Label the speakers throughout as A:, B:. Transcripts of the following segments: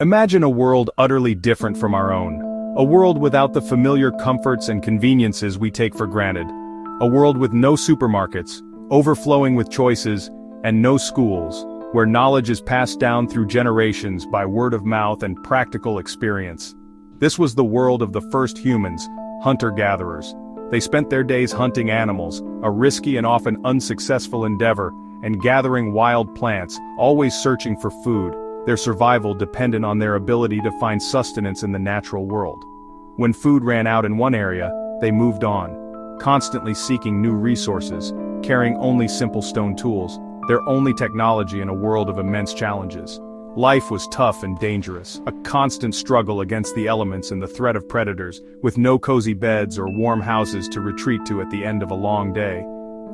A: Imagine a world utterly different from our own. A world without the familiar comforts and conveniences we take for granted. A world with no supermarkets, overflowing with choices, and no schools, where knowledge is passed down through generations by word of mouth and practical experience. This was the world of the first humans, hunter-gatherers. They spent their days hunting animals, a risky and often unsuccessful endeavor, and gathering wild plants, always searching for food. Their survival depended on their ability to find sustenance in the natural world. When food ran out in one area, they moved on, constantly seeking new resources, carrying only simple stone tools, their only technology in a world of immense challenges. Life was tough and dangerous, a constant struggle against the elements and the threat of predators, with no cozy beds or warm houses to retreat to at the end of a long day.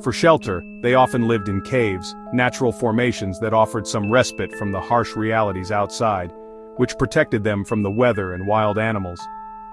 A: For shelter, they often lived in caves, natural formations that offered some respite from the harsh realities outside, which protected them from the weather and wild animals.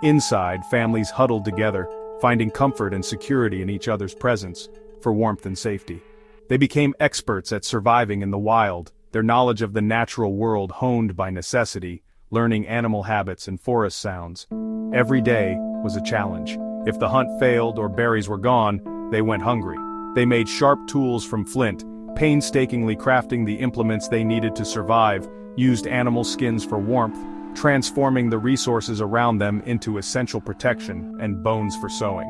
A: Inside, families huddled together, finding comfort and security in each other's presence, for warmth and safety. They became experts at surviving in the wild, their knowledge of the natural world honed by necessity, learning animal habits and forest sounds. Every day was a challenge. If the hunt failed or berries were gone, they went hungry. They made sharp tools from flint, painstakingly crafting the implements they needed to survive, used animal skins for warmth, transforming the resources around them into essential protection and bones for sewing.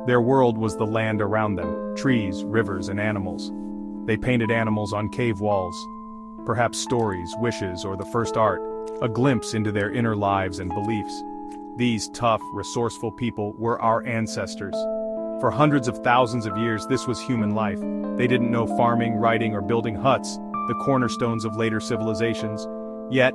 A: Their world was the land around them, trees, rivers, and animals. They painted animals on cave walls. Perhaps stories, wishes, or the first art, a glimpse into their inner lives and beliefs. These tough, resourceful people were our ancestors. For hundreds of thousands of years, this was human life. They didn't know farming, writing, or building huts, the cornerstones of later civilizations. Yet,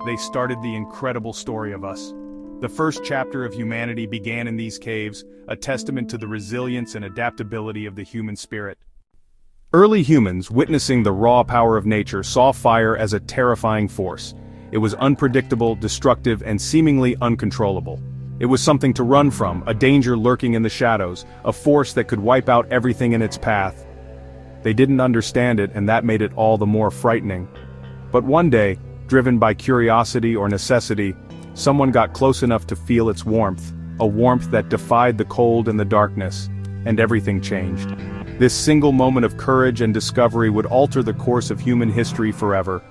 A: they started the incredible story of us. The first chapter of humanity began in these caves, a testament to the resilience and adaptability of the human spirit. Early humans, witnessing the raw power of nature, saw fire as a terrifying force. It was unpredictable, destructive, and seemingly uncontrollable. It was something to run from, a danger lurking in the shadows, a force that could wipe out everything in its path. They didn't understand it, and that made it all the more frightening. But one day, driven by curiosity or necessity, someone got close enough to feel its warmth, a warmth that defied the cold and the darkness, and everything changed. This single moment of courage and discovery would alter the course of human history forever.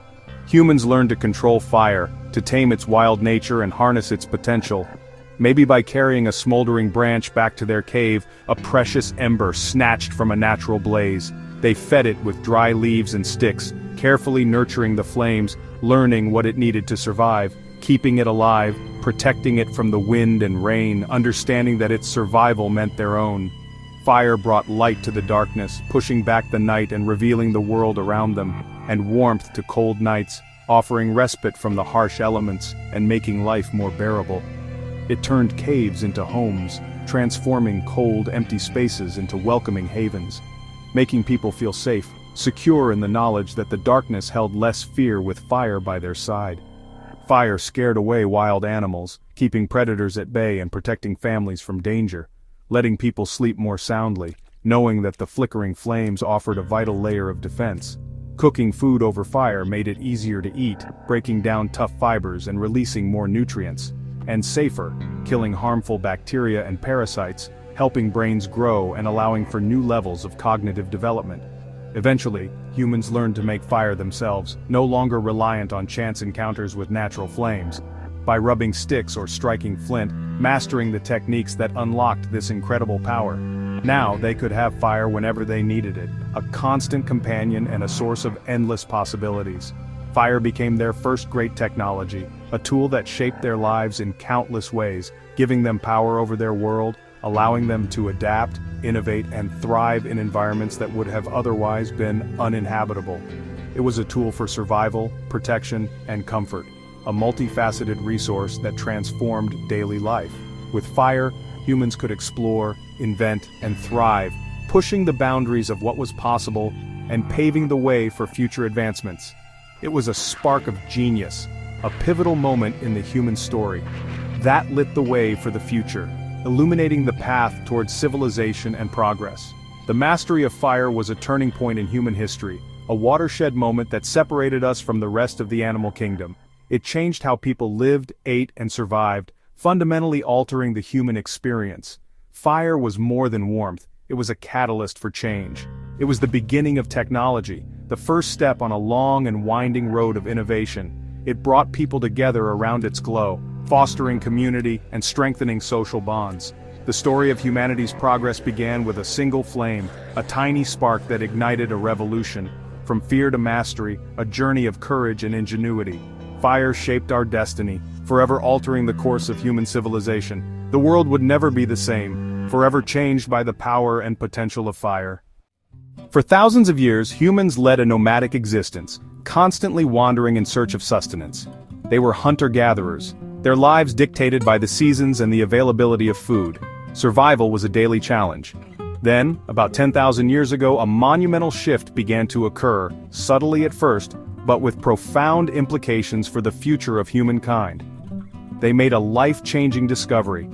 A: Humans learned to control fire, to tame its wild nature and harness its potential. Maybe by carrying a smoldering branch back to their cave, a precious ember snatched from a natural blaze. They fed it with dry leaves and sticks, carefully nurturing the flames, learning what it needed to survive, keeping it alive, protecting it from the wind and rain, understanding that its survival meant their own. Fire brought light to the darkness, pushing back the night and revealing the world around them, and warmth to cold nights, offering respite from the harsh elements and making life more bearable. It turned caves into homes, transforming cold, empty spaces into welcoming havens, making people feel safe, secure in the knowledge that the darkness held less fear with fire by their side. Fire scared away wild animals, keeping predators at bay and protecting families from danger, letting people sleep more soundly, knowing that the flickering flames offered a vital layer of defense. Cooking food over fire made it easier to eat, breaking down tough fibers and releasing more nutrients. And safer, killing harmful bacteria and parasites, helping brains grow and allowing for new levels of cognitive development. Eventually, humans learned to make fire themselves, no longer reliant on chance encounters with natural flames. By rubbing sticks or striking flint, mastering the techniques that unlocked this incredible power. Now they could have fire whenever they needed it, a constant companion and a source of endless possibilities. Fire became their first great technology, a tool that shaped their lives in countless ways, giving them power over their world, allowing them to adapt, innovate, and thrive in environments that would have otherwise been uninhabitable. It was a tool for survival, protection, and comfort, a multifaceted resource that transformed daily life. With fire, humans could explore, invent, and thrive, pushing the boundaries of what was possible and paving the way for future advancements. It was a spark of genius, a pivotal moment in the human story. That lit the way for the future, illuminating the path towards civilization and progress. The mastery of fire was a turning point in human history, a watershed moment that separated us from the rest of the animal kingdom. It changed how people lived, ate, and survived, fundamentally altering the human experience. Fire was more than warmth, it was a catalyst for change. It was the beginning of technology, the first step on a long and winding road of innovation. It brought people together around its glow, fostering community and strengthening social bonds. The story of humanity's progress began with a single flame, a tiny spark that ignited a revolution. From fear to mastery, a journey of courage and ingenuity. Fire shaped our destiny, forever altering the course of human civilization. The world would never be the same, forever changed by the power and potential of fire. For thousands of years, humans led a nomadic existence, constantly wandering in search of sustenance. They were hunter-gatherers, their lives dictated by the seasons and the availability of food. Survival was a daily challenge. Then, about 10,000 years ago, a monumental shift began to occur, subtly at first, but with profound implications for the future of humankind. They made a life-changing discovery,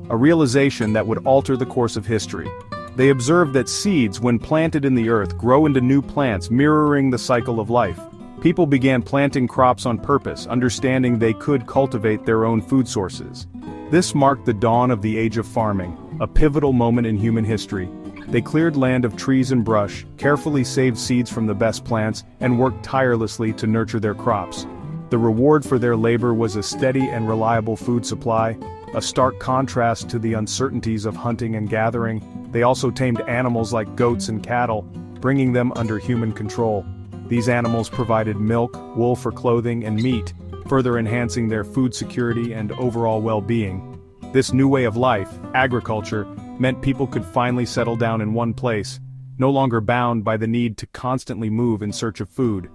A: a realization that would alter the course of history. They observed that seeds, when planted in the earth, grow into new plants, mirroring the cycle of life. People began planting crops on purpose, understanding they could cultivate their own food sources. This marked the dawn of the age of farming, a pivotal moment in human history. They cleared land of trees and brush, carefully saved seeds from the best plants, and worked tirelessly to nurture their crops. The reward for their labor was a steady and reliable food supply, a stark contrast to the uncertainties of hunting and gathering. They also tamed animals like goats and cattle, bringing them under human control. These animals provided milk, wool for clothing, and meat, further enhancing their food security and overall well-being. This new way of life, agriculture, meant people could finally settle down in one place, no longer bound by the need to constantly move in search of food.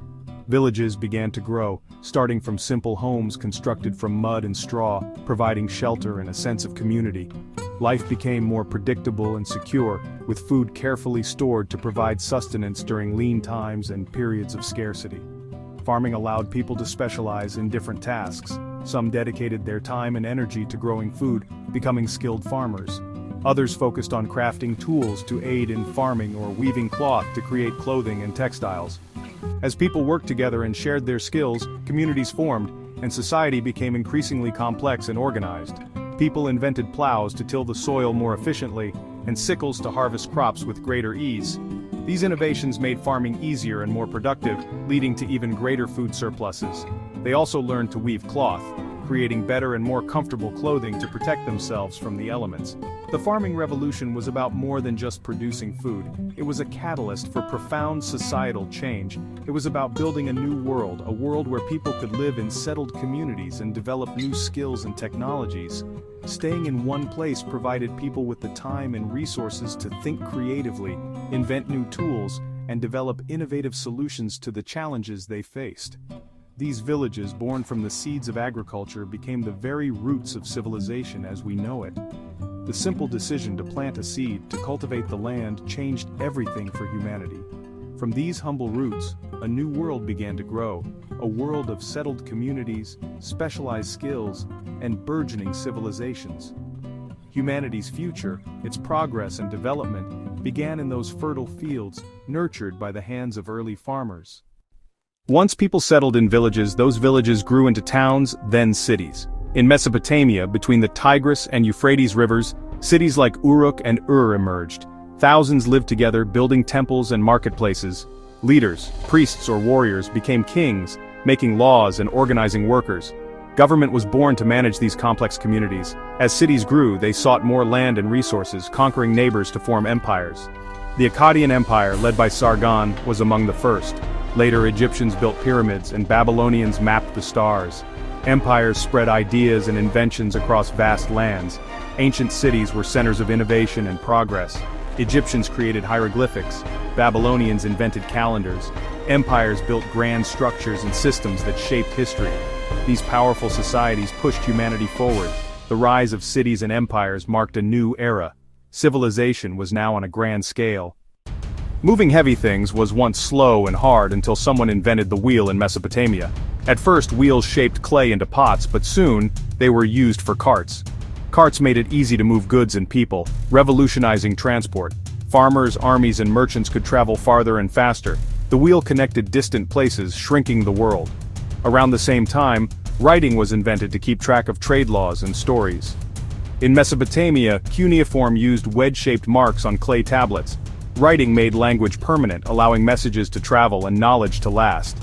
A: Villages began to grow, starting from simple homes constructed from mud and straw, providing shelter and a sense of community. Life became more predictable and secure, with food carefully stored to provide sustenance during lean times and periods of scarcity. Farming allowed people to specialize in different tasks. Some dedicated their time and energy to growing food, becoming skilled farmers. Others focused on crafting tools to aid in farming or weaving cloth to create clothing and textiles. As people worked together and shared their skills, communities formed, and society became increasingly complex and organized. People invented plows to till the soil more efficiently, and sickles to harvest crops with greater ease. These innovations made farming easier and more productive, leading to even greater food surpluses. They also learned to weave cloth, creating better and more comfortable clothing to protect themselves from the elements. The farming revolution was about more than just producing food. It was a catalyst for profound societal change. It was about building a new world, a world where people could live in settled communities and develop new skills and technologies. Staying in one place provided people with the time and resources to think creatively, invent new tools, and develop innovative solutions to the challenges they faced. These villages, born from the seeds of agriculture, became the very roots of civilization as we know it. The simple decision to plant a seed, to cultivate the land, changed everything for humanity. From these humble roots, a new world began to grow, a world of settled communities, specialized skills, and burgeoning civilizations. Humanity's future, its progress and development, began in those fertile fields, nurtured by the hands of early farmers. Once people settled in villages, those villages grew into towns, then cities. In Mesopotamia, between the Tigris and Euphrates rivers, cities like Uruk and Ur emerged. Thousands lived together, building temples and marketplaces. Leaders, priests or warriors, became kings, making laws and organizing workers. Government was born to manage these complex communities. As cities grew, they sought more land and resources, conquering neighbors to form empires. The Akkadian Empire, led by Sargon, was among the first. Later, Egyptians built pyramids and Babylonians mapped the stars. Empires spread ideas and inventions across vast lands. Ancient cities were centers of innovation and progress. Egyptians created hieroglyphics. Babylonians invented calendars. Empires built grand structures and systems that shaped history. These powerful societies pushed humanity forward. The rise of cities and empires marked a new era. Civilization was now on a grand scale. Moving heavy things was once slow and hard until someone invented the wheel in Mesopotamia. At first, wheels shaped clay into pots, but soon, they were used for carts. Carts made it easy to move goods and people, revolutionizing transport. Farmers, armies, and merchants could travel farther and faster. The wheel connected distant places, shrinking the world. Around the same time, Writing was invented to keep track of trade laws and stories. In Mesopotamia, cuneiform used wedge-shaped marks on clay tablets. Writing made language permanent, allowing messages to travel and knowledge to last.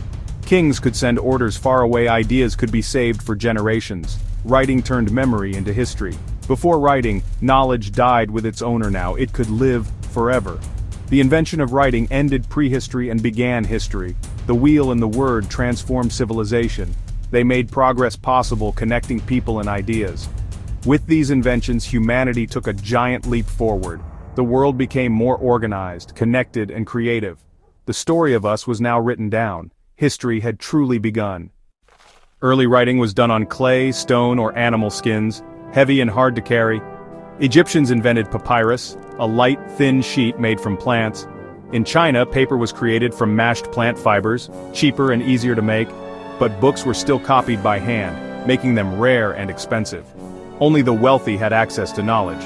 A: Kings could send orders far away, ideas could be saved for generations. Writing turned memory into history. Before writing, knowledge died with its owner. Now it could live forever. The invention of writing ended prehistory and began history. The wheel and the word transformed civilization. They made progress possible, connecting people and ideas. With these inventions, humanity took a giant leap forward. The world became more organized, connected, and creative. The story of us was now written down. History had truly begun. Early writing was done on clay, stone, or animal skins, heavy and hard to carry. Egyptians invented papyrus, a light, thin sheet made from plants. In China, paper was created from mashed plant fibers, cheaper and easier to make, but books were still copied by hand, making them rare and expensive. Only the wealthy had access to knowledge.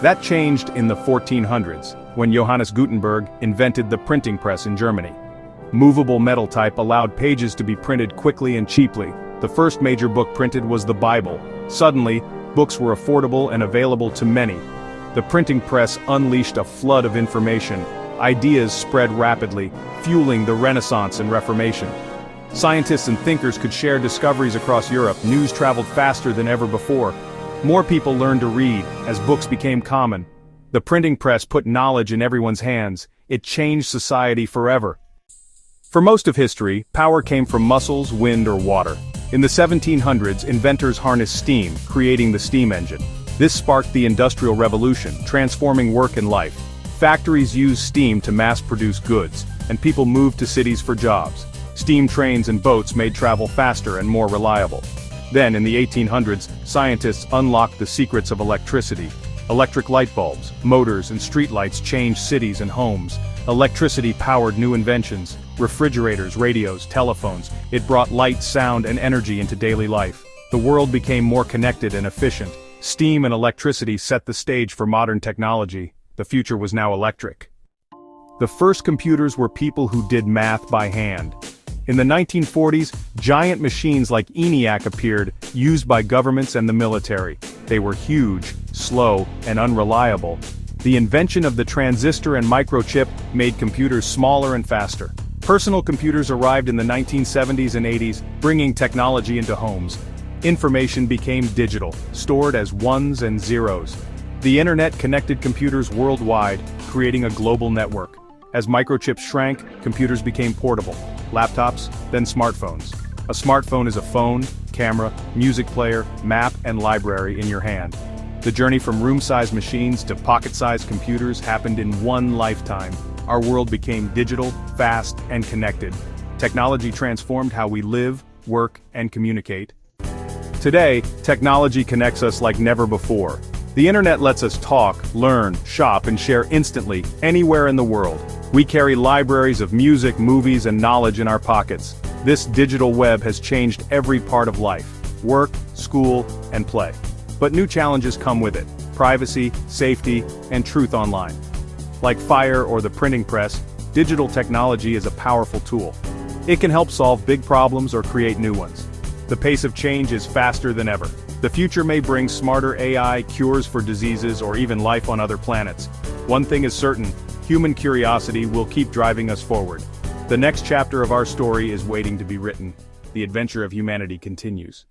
A: That changed in the 1400s, when Johannes Gutenberg invented the printing press in Germany. Movable metal type allowed pages to be printed quickly and cheaply. The first major book printed was the Bible. Suddenly, books were affordable and available to many. The printing press unleashed a flood of information. Ideas spread rapidly, fueling the Renaissance and Reformation. Scientists and thinkers could share discoveries across Europe. News traveled faster than ever before. More people learned to read, as books became common. The printing press put knowledge in everyone's hands. It changed society forever. For most of history, power came from muscles, wind, or water. In the 1700s, inventors harnessed steam, creating the steam engine. This sparked the Industrial Revolution, transforming work and life. Factories used steam to mass-produce goods, and people moved to cities for jobs. Steam trains and boats made travel faster and more reliable. Then, in the 1800s, scientists unlocked the secrets of electricity. Electric light bulbs, motors, and streetlights changed cities and homes. Electricity powered new inventions, refrigerators, radios, telephones. It brought light, sound, and energy into daily life. The world became more connected and efficient. Steam and electricity set the stage for modern technology. The future was now electric. The first computers were people who did math by hand. In the 1940s, giant machines like ENIAC appeared, used by governments and the military. They were huge, slow, and unreliable. The invention of the transistor and microchip made computers smaller and faster. Personal computers arrived in the 1970s and 80s, bringing technology into homes. Information became digital, stored as ones and zeros. The internet connected computers worldwide, creating a global network. As microchips shrank, computers became portable. Laptops, then smartphones. A smartphone is a phone, camera, music player, map, and library in your hand. The journey from room-sized machines to pocket-sized computers happened in one lifetime. Our world became digital, fast, and connected. Technology transformed how we live, work, and communicate. Today, technology connects us like never before. The internet lets us talk, learn, shop, and share instantly, anywhere in the world. We carry libraries of music, movies, and knowledge in our pockets. This digital web has changed every part of life: work, school, and play. But new challenges come with it: privacy, safety, and truth online. Like fire or the printing press, digital technology is a powerful tool. It can help solve big problems or create new ones. The pace of change is faster than ever. The future may bring smarter AI, cures for diseases, or even life on other planets. One thing is certain: human curiosity will keep driving us forward. The next chapter of our story is waiting to be written. The adventure of humanity continues.